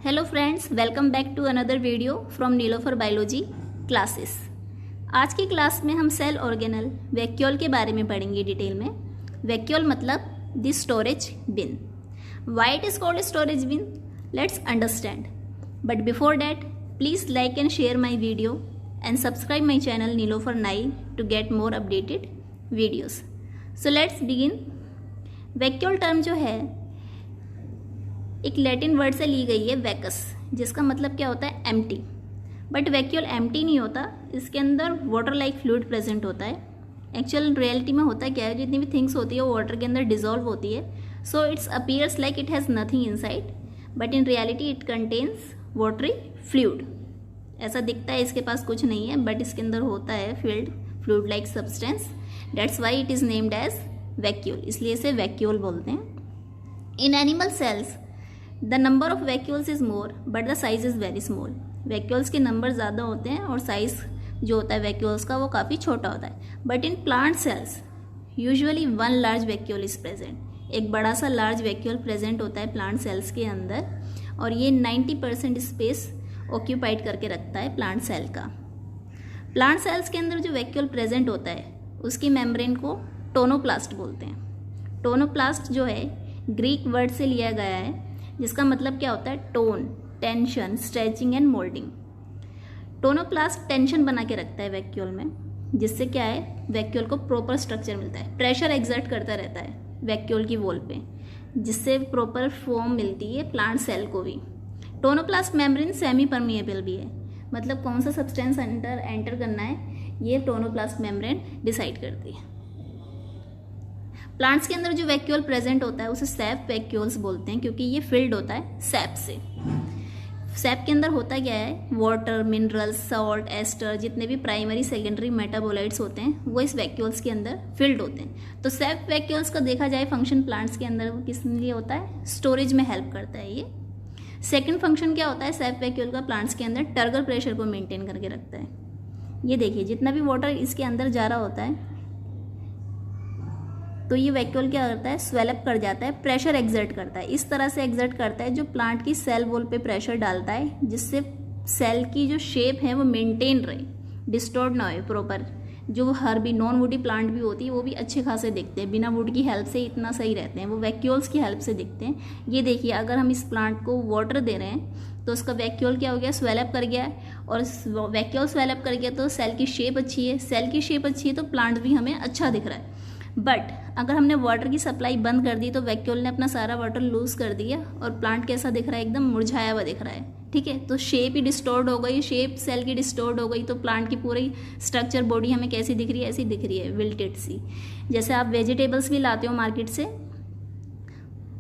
Hello friends, welcome back to another video from Nilofar biology classes. आज की class में हम सेल ऑर्गेनल वैक्यूल के बारे में पढ़ेंगे डिटेल में। वैक्यूल मतलब the storage bin. Why it is called storage bin, let's understand. But before that please like and share my video and subscribe my channel Nilofar 9 to get more updated videos. So let's begin. Vacuole term जो है एक Latin word से ली गई है वैकस, जिसका मतलब क्या होता है एम्प्टी। बट वैक्यूल एम्प्टी नहीं होता, इसके अंदर वाटर लाइक फ्लूइड प्रेजेंट होता है। एक्चुअल रियलिटी में होता क्या है, जितनी भी थिंग्स होती है वो वाटर के अंदर डिजोल्व होती है। So it's appears like it has nothing inside, but in reality it contains watery fluid. ऐसा दिखता है इसके पास कुछ नहीं है, बट इसके अंदर होता है fluid like substance. That's why it is named as vacuole, इसलिए इसे वैक्यूल बोलते हैं। In animal cells the number of vacuoles is more but the size is very small. Vacuoles के नंबर ज़्यादा होते हैं और साइज जो होता है वैक्यूल्स का वो काफ़ी छोटा होता है। But in plant cells usually one large vacuole is present. एक बड़ा सा लार्ज वैक्यूल प्रेजेंट होता है प्लांट सेल्स के अंदर, और ये 90% स्पेस ऑक्यूपाइड करके रखता है प्लांट सेल का। प्लांट सेल्स के अंदर जो वैक्यूल प्रेजेंट होता है उसकी मेम्ब्रेन को टोनोप्लास्ट बोलते हैं। टोनोप्लास्ट जो है ग्रीक वर्ड से लिया गया है, जिसका मतलब क्या होता है tone, tension, stretching and moulding. Tonoplast tension बना के रखता है वैक्यूल में, जिससे क्या है वैक्यूल को प्रॉपर स्ट्रक्चर मिलता है। प्रेशर एक्सर्ट करता रहता है वैक्यूल की वॉल पे, जिससे प्रॉपर फॉर्म मिलती है प्लांट सेल को भी। टोनोप्लास्ट मेम्ब्रेन सेमी परमिएबल भी है, मतलब कौन सा सब्सटेंस एंटर करना है ये टोनोप्लास्ट मेम्ब्रेन डिसाइड करती है। प्लांट्स के अंदर जो वैक्यूल प्रेजेंट होता है उसे सैप वैक्यूल्स बोलते हैं, क्योंकि ये फिल्ड होता है सैप से। सैप के अंदर होता क्या है, वाटर, मिनरल्स, सॉल्ट, एस्टर, जितने भी प्राइमरी सेकेंडरी मेटाबोलाइट्स होते हैं वो इस वैक्यूल्स के अंदर फिल्ड होते हैं। तो सैप वैक्यूल्स का देखा जाए फंक्शन प्लांट्स के अंदर वो किस लिए होता है, स्टोरेज में हेल्प करता है ये। सेकेंड फंक्शन क्या होता है सैप वैक्यूल का, प्लांट्स के अंदर टर्गर प्रेशर को मेंटेन करके रखता है। ये देखिए जितना भी वाटर इसके अंदर जा रहा होता है तो ये वैक्यूल क्या करता है, स्वेलअप कर जाता है, प्रेशर एक्सर्ट करता है। इस तरह से एक्सर्ट करता है जो प्लांट की सेल वॉल पे प्रेशर डालता है, जिससे सेल की जो शेप है वो मेंटेन रहे, डिस्टॉर्ट ना हो प्रॉपर। जो हर भी नॉन वुडी प्लांट भी होती है वो भी अच्छे खासे दिखते हैं, बिना वुड की हेल्प से इतना सही रहते हैं, वो वैक्यूल्स की हेल्प से दिखते हैं। ये देखिए अगर हम इस प्लांट को वाटर दे रहे हैं तो उसका वैक्यूल क्या हो गया, स्वेलअप कर गया है, और वैक्यूल स्वेलअप कर गया तो सेल की शेप अच्छी है। सेल की शेप अच्छी है तो प्लांट भी हमें अच्छा दिख रहा है। बट अगर हमने वाटर की सप्लाई बंद कर दी तो वैक्यूल ने अपना सारा वाटर लूज कर दिया और प्लांट कैसा दिख रहा है, एकदम मुरझाया हुआ दिख रहा है। ठीक है, तो शेप ही डिस्टोर्ड हो गई, शेप सेल की डिस्टोर्ड हो गई, तो प्लांट की पूरी स्ट्रक्चर बॉडी हमें कैसी दिख रही है, ऐसी दिख रही है विल्टेड सी। जैसे आप वेजिटेबल्स भी लाते हो मार्केट से,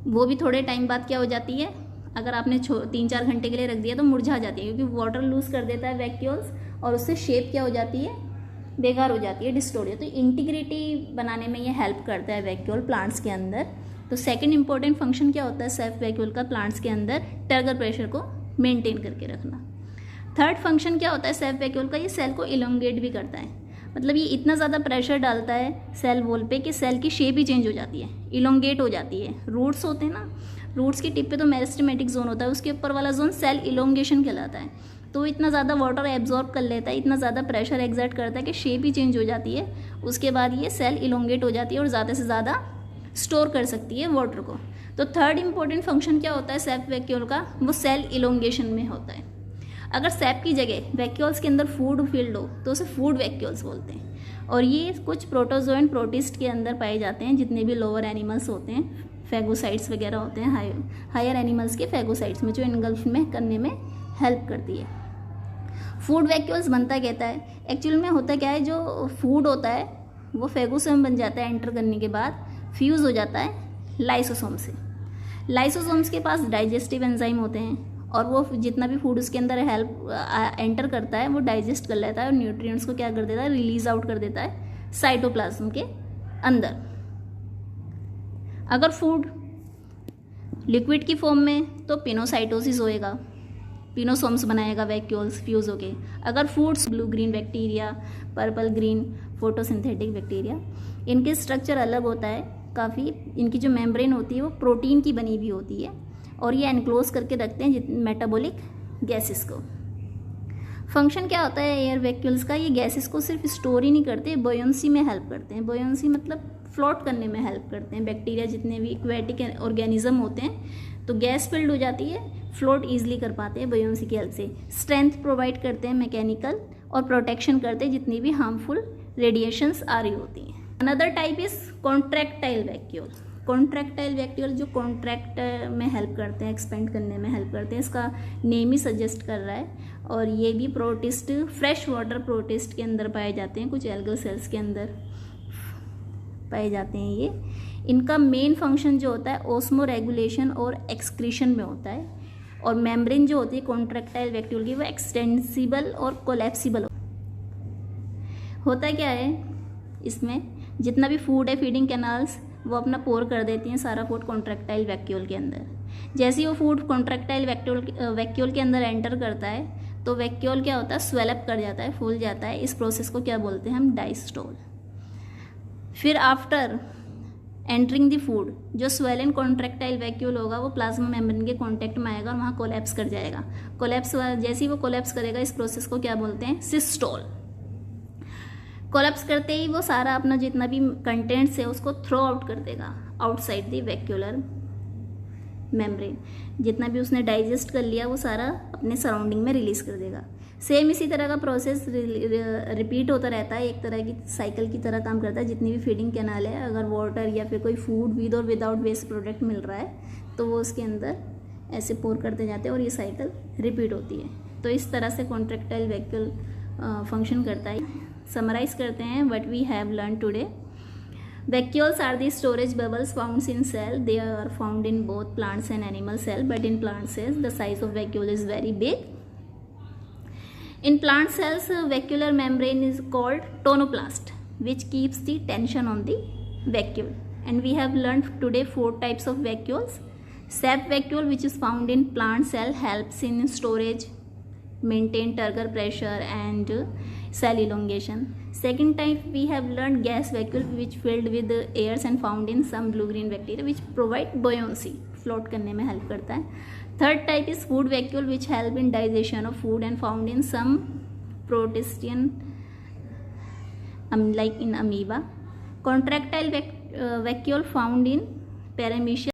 वो भी थोड़े टाइम बाद क्या हो जाती है, अगर आपने 3-4 घंटे के लिए रख दिया तो मुरझा जाती है, क्योंकि वाटर लूज कर देता है वैक्यूल्स, और उससे शेप क्या हो जाती है, बेकार हो जाती है, डिस्टोर्ड हो। तो इंटीग्रिटी बनाने में ये हेल्प करता है वैक्यूल प्लांट्स के अंदर। तो सेकंड इंपॉर्टेंट फंक्शन क्या होता है सैप वैक्यूल का, प्लांट्स के अंदर टर्गर प्रेशर को मेंटेन करके रखना। थर्ड फंक्शन क्या होता है सैप वैक्यूल का, ये सेल को इलोंगेट भी करता है। मतलब ये इतना ज़्यादा प्रेशर डालता है सेल वॉल पे कि सेल की शेप ही चेंज हो जाती है, इलोंगेट हो जाती है। रूट्स होते हैं ना, रूट्स की टिप पे तो मेरिस्टेमेटिक जोन होता है, उसके ऊपर वाला जोन सेल इलोंगेशन कहलाता है। तो इतना ज़्यादा वाटर एब्जॉर्ब कर लेता है, इतना ज़्यादा प्रेशर एक्सर्ट करता है कि शेप ही चेंज हो जाती है। उसके बाद ये सेल इलोंगेट हो जाती है और ज़्यादा से ज़्यादा स्टोर कर सकती है वाटर को। तो थर्ड इंपॉर्टेंट फंक्शन क्या होता है सैप वैक्यूल का, वो सेल इलोंगेशन में होता है। अगर सैप की जगह वैक्यूल्स के अंदर फूड फील्ड हो तो उसे फूड वैक्यूल्स बोलते हैं। और ये कुछ प्रोटोजोआ एंड प्रोटिस्ट के अंदर पाए जाते हैं, जितने भी लोअर एनिमल्स होते हैं, फैगोसाइट्स वगैरह होते हैं, हायर एनिमल्स के फैगोसाइट्स में, जो इनगल्फ में करने में हेल्प करती है। फूड वैक्यूल्स बनता कहता है, एक्चुअल में होता क्या है, जो फूड होता है वो फेगोसोम बन जाता है, एंटर करने के बाद फ्यूज़ हो जाता है लाइसोसोम से। लाइसोसोम्स के पास डाइजेस्टिव एंजाइम होते हैं, और वो जितना भी फूड उसके अंदर एंटर करता है वो डाइजेस्ट कर लेता है और न्यूट्रिएंट्स को क्या कर देता है, रिलीज आउट कर देता है साइटोप्लाज्म के अंदर। अगर फूड लिक्विड की फॉर्म में तो पिनोसाइटोसिस होएगा, पिनोसोम्स बनाएगा वैक्यूल्स फ्यूज होके। अगर foods blue green bacteria, purple green photosynthetic bacteria, इनके स्ट्रक्चर अलग होता है काफ़ी। इनकी जो मेम्ब्रेन होती है वो प्रोटीन की बनी हुई होती है, और ये एनक्लोज करके रखते हैं मेटाबॉलिक गैसेस को। फंक्शन क्या होता है एयर वैक्यूल्स का, ये गैसेस को सिर्फ स्टोर ही नहीं करते, बोयंसी में हेल्प करते हैं। बोयंसी मतलब फ्लोट करने में हेल्प करते हैं। बैक्टीरिया जितने भी एक्वेटिक ऑर्गेनिज्म होते हैं तो गैस फिल्ड हो जाती है, फ्लोट ईजिली कर पाते हैं बोयंसी की हेल्प से। स्ट्रेंथ प्रोवाइड करते हैं मैकेनिकल, और प्रोटेक्शन करते हैं जितनी भी हार्मफुल रेडिएशंस आ रही होती हैं। Another type is contractile vacuole. Contractile vacuole जो कॉन्ट्रैक्ट में हेल्प करते हैं, एक्सपेंड करने में हेल्प करते हैं, इसका नेम ही सजेस्ट कर रहा है। और ये भी प्रोटिस्ट, फ्रेश वाटर प्रोटिस्ट के अंदर पाए जाते हैं, कुछ एल्गल सेल्स के अंदर पाए जाते हैं ये। इनका मेन फंक्शन जो होता है ओस्मो रेगुलेशन और एक्सक्रीशन में होता है। और मेम्ब्रेन जो होती है कॉन्ट्रैक्टाइल वैक्यूल की वो एक्सटेंसिबल और कोलैप्सिबल होता क्या है, इसमें जितना भी फूड है, फीडिंग कैनाल्स, वो अपना पोर कर देती हैं सारा फूड कॉन्ट्रैक्टाइल वैक्यूल के अंदर। जैसे ही वो फूड कॉन्ट्रैक्टाइल वैक्यूल के अंदर एंटर करता है तो वैक्यूल क्या होता है, स्वेलअप कर जाता है, फूल जाता है। इस प्रोसेस को क्या बोलते हैं हम, डायस्टोल। फिर आफ्टर एंटरिंग द फूड जो स्वेलन कॉन्ट्रैक्टाइल वैक्यूल होगा वो प्लाज्मा मेम्ब्रेन के कांटेक्ट में आएगा और वहाँ कोलैप्स कर जाएगा। कोलैप्स जैसे ही वो कोलैप्स करेगा इस प्रोसेस को क्या बोलते हैं, सिस्टोल। कोलैप्स करते ही वो सारा अपना जितना भी कंटेंट्स है उसको थ्रो आउट कर देगा आउटसाइड द वैक्यूलर मेम्ब्रेन। जितना भी उसने डाइजेस्ट कर लिया वो सारा अपने सराउंडिंग में रिलीज कर देगा। सेम इसी तरह का प्रोसेस रिपीट होता रहता है, एक तरह की साइकिल की तरह काम करता है। जितनी भी फीडिंग कैनाल है, अगर वाटर या फिर कोई फूड विद और विदाउट वेस्ट प्रोडक्ट मिल रहा है तो वो उसके अंदर ऐसे पोर करते जाते हैं और ये साइकिल रिपीट होती है। तो इस तरह से कॉन्ट्रैक्टाइल वैक्यूल फंक्शन करता है। समराइज करते हैं what we have learn today. Vacuoles are the storage bubbles found in cell. They are found in both plants and animal cell, but in plant cells the size of vacuole is very big. In plant cells, vacuolar membrane is called tonoplast, which keeps the tension on the vacuole. And we have learned today 4 types of vacuoles. Sap vacuole, which is found in plant cell, helps in storage, maintain turgor pressure and cell elongation. Second type we have learned gas vacuole, which filled with airs and found in some blue green bacteria, which provide buoyancy, float करने में help करता है. Third type is food vacuole, which help in digestion of food and found in some protistian like in amoeba. Contractile vacuole found in Paramecium